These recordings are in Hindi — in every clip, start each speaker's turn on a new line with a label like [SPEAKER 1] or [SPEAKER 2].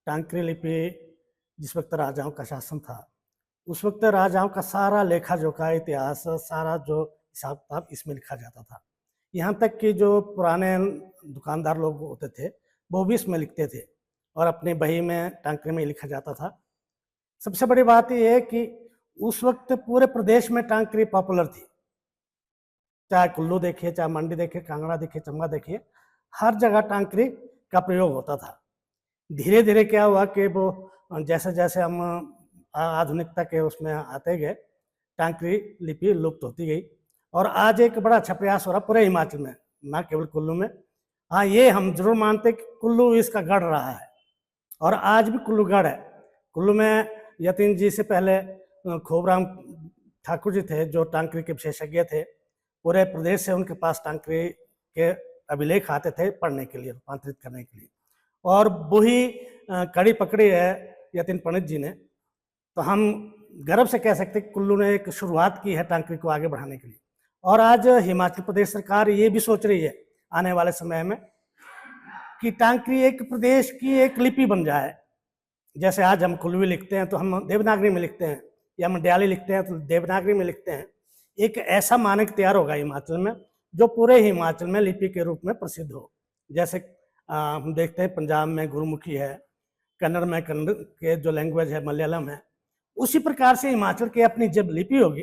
[SPEAKER 1] टांकरी लिपि जिस वक्त राजाओं का शासन था, उस वक्त राजाओं का सारा लेखा जोखा इतिहास, सारा जो हिसाब किताब इसमें लिखा जाता था। यहाँ तक कि जो पुराने दुकानदार लोग होते थे, वो भी इसमें लिखते थे और अपनी बही में टांकरी में लिखा जाता था। सबसे बड़ी बात ये है कि उस वक्त पूरे प्रदेश में टांकरी पॉपुलर थी। चाहे कुल्लू देखिए, चाहे मंडी देखिए, कांगड़ा देखिए, चंबा देखिए, हर जगह टांकरी का प्रयोग होता था। धीरे धीरे क्या हुआ कि वो जैसे जैसे हम आधुनिकता के उसमें आते गए, टांकरी लिपि लुप्त होती गई और आज एक बड़ा अच्छा प्रयास हो रहा पूरे हिमाचल में, ना केवल कुल्लू में। हाँ, ये हम जरूर मानते कि कुल्लू इसका गढ़ रहा है और आज भी कुल्लू गढ़ है। कुल्लू में यतीन जी से पहले खोबराम ठाकुर जी थे, जो टांकरी के विशेषज्ञ थे। पूरे प्रदेश से उनके पास टांकरी के अभिलेख आते थे पढ़ने के लिए, रूपांतरित करने के लिए, और वही कड़ी पकड़ी है यतीन पंडित जी ने। तो हम गर्व से कह सकते हैं कि कुल्लू ने एक शुरुआत की है टांकरी को आगे बढ़ाने के लिए। और आज हिमाचल प्रदेश सरकार ये भी सोच रही है आने वाले समय में कि टांकरी एक प्रदेश की एक लिपि बन जाए। जैसे आज हम कुल्लवी लिखते हैं तो हम देवनागरी में लिखते हैं, या मलयाली लिखते हैं तो देवनागरी में लिखते हैं। एक ऐसा मानक तैयार होगा हिमाचल में जो पूरे हिमाचल में लिपि के रूप में प्रसिद्ध हो। जैसे हम देखते हैं पंजाब में गुरुमुखी है, कन्नड़ में कन्नड़ के जो लैंग्वेज है मलयालम है। उसी प्रकार से हिमाचल की अपनी जब लिपि होगी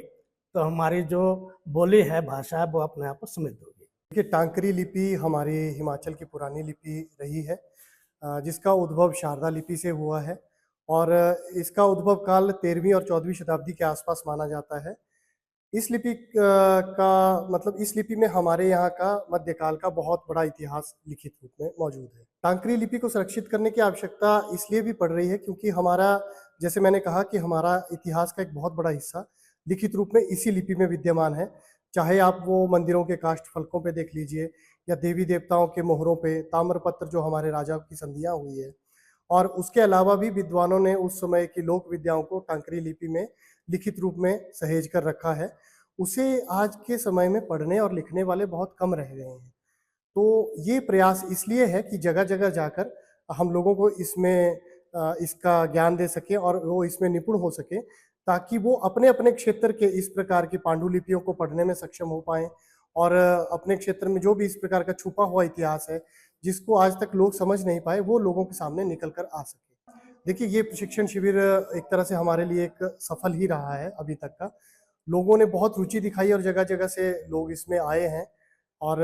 [SPEAKER 1] तो हमारी जो बोली है, भाषा है, वो अपने आप समृद्ध होगी।
[SPEAKER 2] देखिए, टांकरी लिपि हमारी हिमाचल की पुरानी लिपि रही है, जिसका उद्भव शारदा लिपि से हुआ है और इसका उद्भव काल 13वीं और 14वीं शताब्दी के आसपास माना जाता है। इस लिपि इस लिपि में हमारे यहाँ का मध्यकाल का बहुत बड़ा इतिहास लिखित रूप में मौजूद है। टांकरी लिपि को सुरक्षित करने की आवश्यकता इसलिए भी पड़ रही है क्योंकि हमारा, जैसे मैंने कहा कि हमारा इतिहास का एक बहुत बड़ा हिस्सा लिखित रूप में इसी लिपि में विद्यमान है। चाहे आप वो मंदिरों के काष्ठ फलकों पे देख लीजिए या देवी देवताओं के मोहरों पे, ताम्रपत्र जो हमारे राजाओं की संधियां हुई है, और उसके अलावा भी विद्वानों ने उस समय की लोक विद्याओं को टांकरी लिपि में लिखित रूप में सहेज कर रखा है। उसे आज के समय में पढ़ने और लिखने वाले बहुत कम रह गए हैं। तो ये प्रयास इसलिए है कि जगह जगह जाकर हम लोगों को इसमें इसका ज्ञान दे सके और वो इसमें निपुण हो सके, ताकि वो अपने अपने क्षेत्र के इस प्रकार की पांडुलिपियों को पढ़ने में सक्षम हो पाएं और अपने क्षेत्र में जो भी इस प्रकार का छुपा हुआ इतिहास है जिसको आज तक लोग समझ नहीं पाए, वो लोगों के सामने निकल कर आ सके। देखिए, ये प्रशिक्षण शिविर एक तरह से हमारे लिए एक सफल ही रहा है अभी तक का। लोगों ने बहुत रुचि दिखाई और जगह जगह से लोग इसमें आए हैं और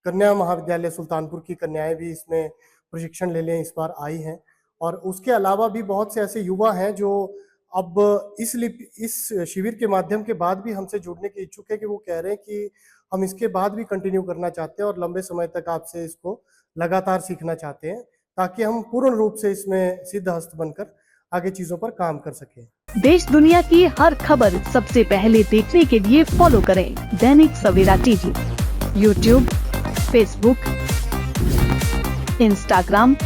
[SPEAKER 2] कन्या महाविद्यालय सुल्तानपुर की कन्याएं भी इसमें प्रशिक्षण लेने इस बार आई हैं। और उसके अलावा भी बहुत से ऐसे युवा हैं जो अब इस शिविर के माध्यम के बाद भी हमसे जुड़ने के इच्छुक है कि वो कह रहे हैं कि हम इसके बाद भी कंटिन्यू करना चाहते हैं और लंबे समय तक आपसे इसको लगातार सीखना चाहते हैं, ताकि हम पूर्ण रूप से इसमें सिद्धहस्त बनकर आगे चीजों पर काम कर सकें।
[SPEAKER 3] देश दुनिया की हर खबर सबसे पहले देखने के लिए फॉलो करें Dainik Savera TV, YouTube, Facebook, Instagram,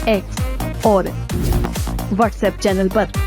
[SPEAKER 3] X और व्हाट्सएप चैनल पर।